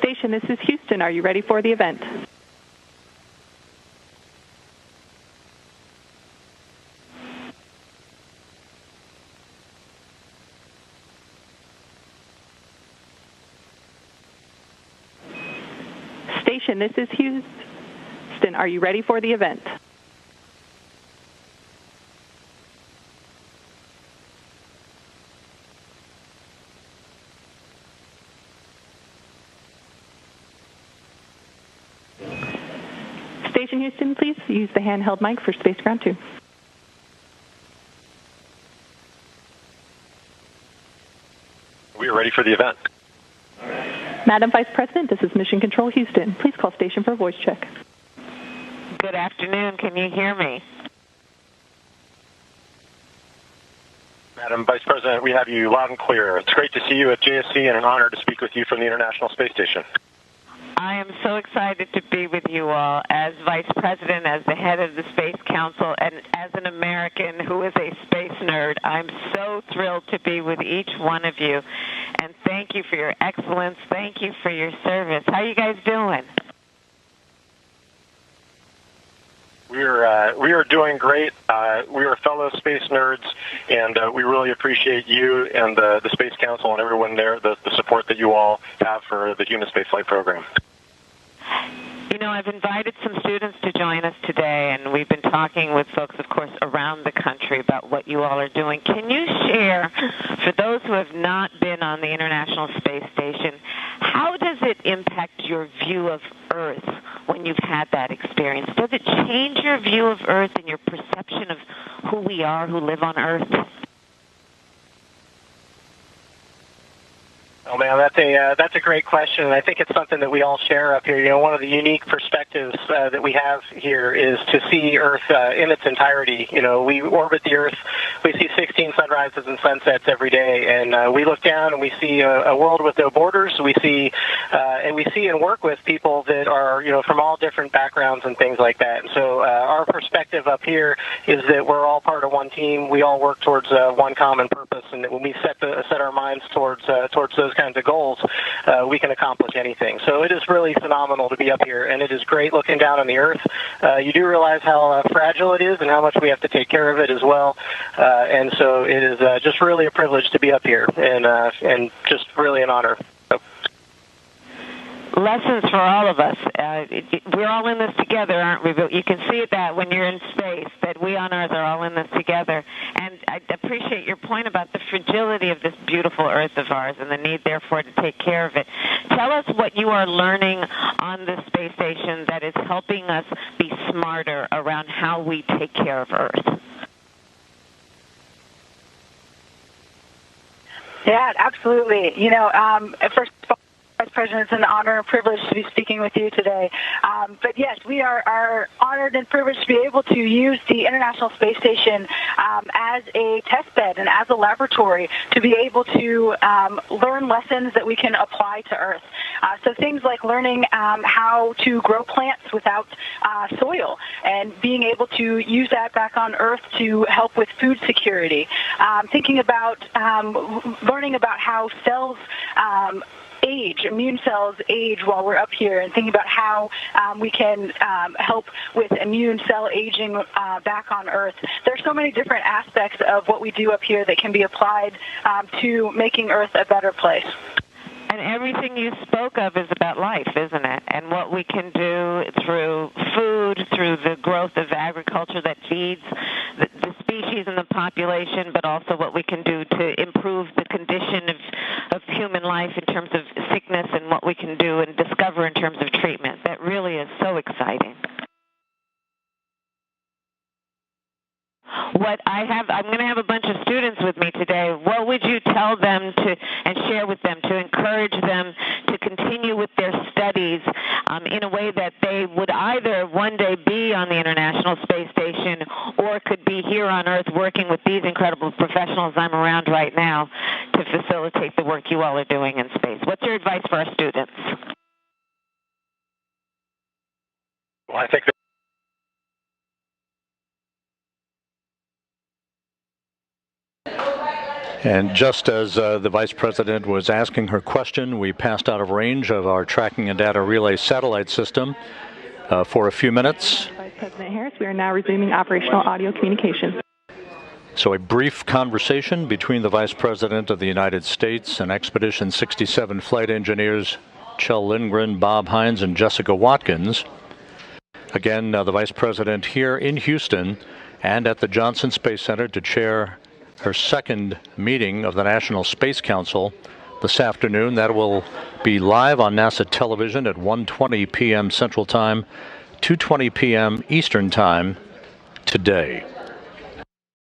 Station, this is Houston. Are you ready for the event? Station, this is Houston. Are you ready for the event? Station Houston, please use the handheld mic for Space Ground 2. We are ready for the event. Madam Vice President, this is Mission Control Houston. Please call station for a voice check. Good afternoon. Can you hear me? Madam Vice President, we have you loud and clear. It's great to see you at JSC and an honor to speak with you from the International Space Station. I am so excited to be with you all as Vice President, as the head of the Space Council, and as an American who is a space nerd. I'm so thrilled to be with each one of you. And thank you for your excellence. Thank you for your service. How are you guys doing? We are doing great. We are fellow space nerds, and we really appreciate you and the Space Council and everyone there, the support that you all have for the human spaceflight program. You know, I've invited some students to join us today, and we've been talking with folks, of course, around the country about what you all are doing. Can you share, for those who have not been on the International Space Station, how does it impact your view of Earth when you've had that experience? Does it change your view of Earth and your perception of who we are, who live on Earth? Oh man, that's a great question, and I think it's something that we all share up here. You know, one of the unique perspectives that we have here is to see Earth in its entirety. You know, we orbit the Earth, we see 16 sunrises and sunsets every day, and we look down and we see a world with no borders. We see and work with people that are, you know, from all different backgrounds and things like that. And so our perspective up here is that we're all part of one team. We all work towards one common purpose, and that when we set our minds towards those kinds of goals, we can accomplish anything. So it is really phenomenal to be up here, and it is great looking down on the Earth. You do realize how fragile it is and how much we have to take care of it as well. And so it is just really a privilege to be up here, and just really an honor. Lessons for all of us. We're all in this together, aren't we? But you can see that when you're in space, that we on Earth are all in this together. And I appreciate your point about the fragility of this beautiful Earth of ours and the need, therefore, to take care of it. Tell us what you are learning on the space station that is helping us be smarter around how we take care of Earth. Yeah, absolutely. You know, first of all, Vice President, it's an honor and privilege to be speaking with you today. But yes, we are honored and privileged to be able to use the International Space Station as a test bed and as a laboratory to be able to learn lessons that we can apply to Earth. So things like learning how to grow plants without soil and being able to use that back on Earth to help with food security. Thinking about learning about how cells immune cells age while we're up here, and thinking about how we can help with immune cell aging back on Earth. There are so many different aspects of what we do up here that can be applied to making Earth a better place. And everything you spoke of is about life, isn't it? And what we can do through food, through the growth of agriculture that feeds the species and the population, but also what we can do to improve the condition of human life in terms of sickness, and what we can do and discover in terms of treatment. That really is so exciting. I'm going to have a bunch of students with me today. What would you tell them and share with them to encourage them to continue with their studies in a way that they would either one day be on the International Space Station or could be here on Earth working with these incredible professionals I'm around right now to facilitate the work you all are doing in space? What's your advice for our students? Well, I think And just as the Vice President was asking her question, we passed out of range of our tracking and data relay satellite system for a few minutes. Vice President Harris, we are now resuming operational audio communication. So a brief conversation between the Vice President of the United States and Expedition 67 flight engineers Kjell Lindgren, Bob Hines, and Jessica Watkins. Again, the Vice President here in Houston and at the Johnson Space Center to chair her second meeting of the National Space Council this afternoon. That will be live on NASA television at 1:20 p.m. Central Time, 2:20 p.m. Eastern Time today.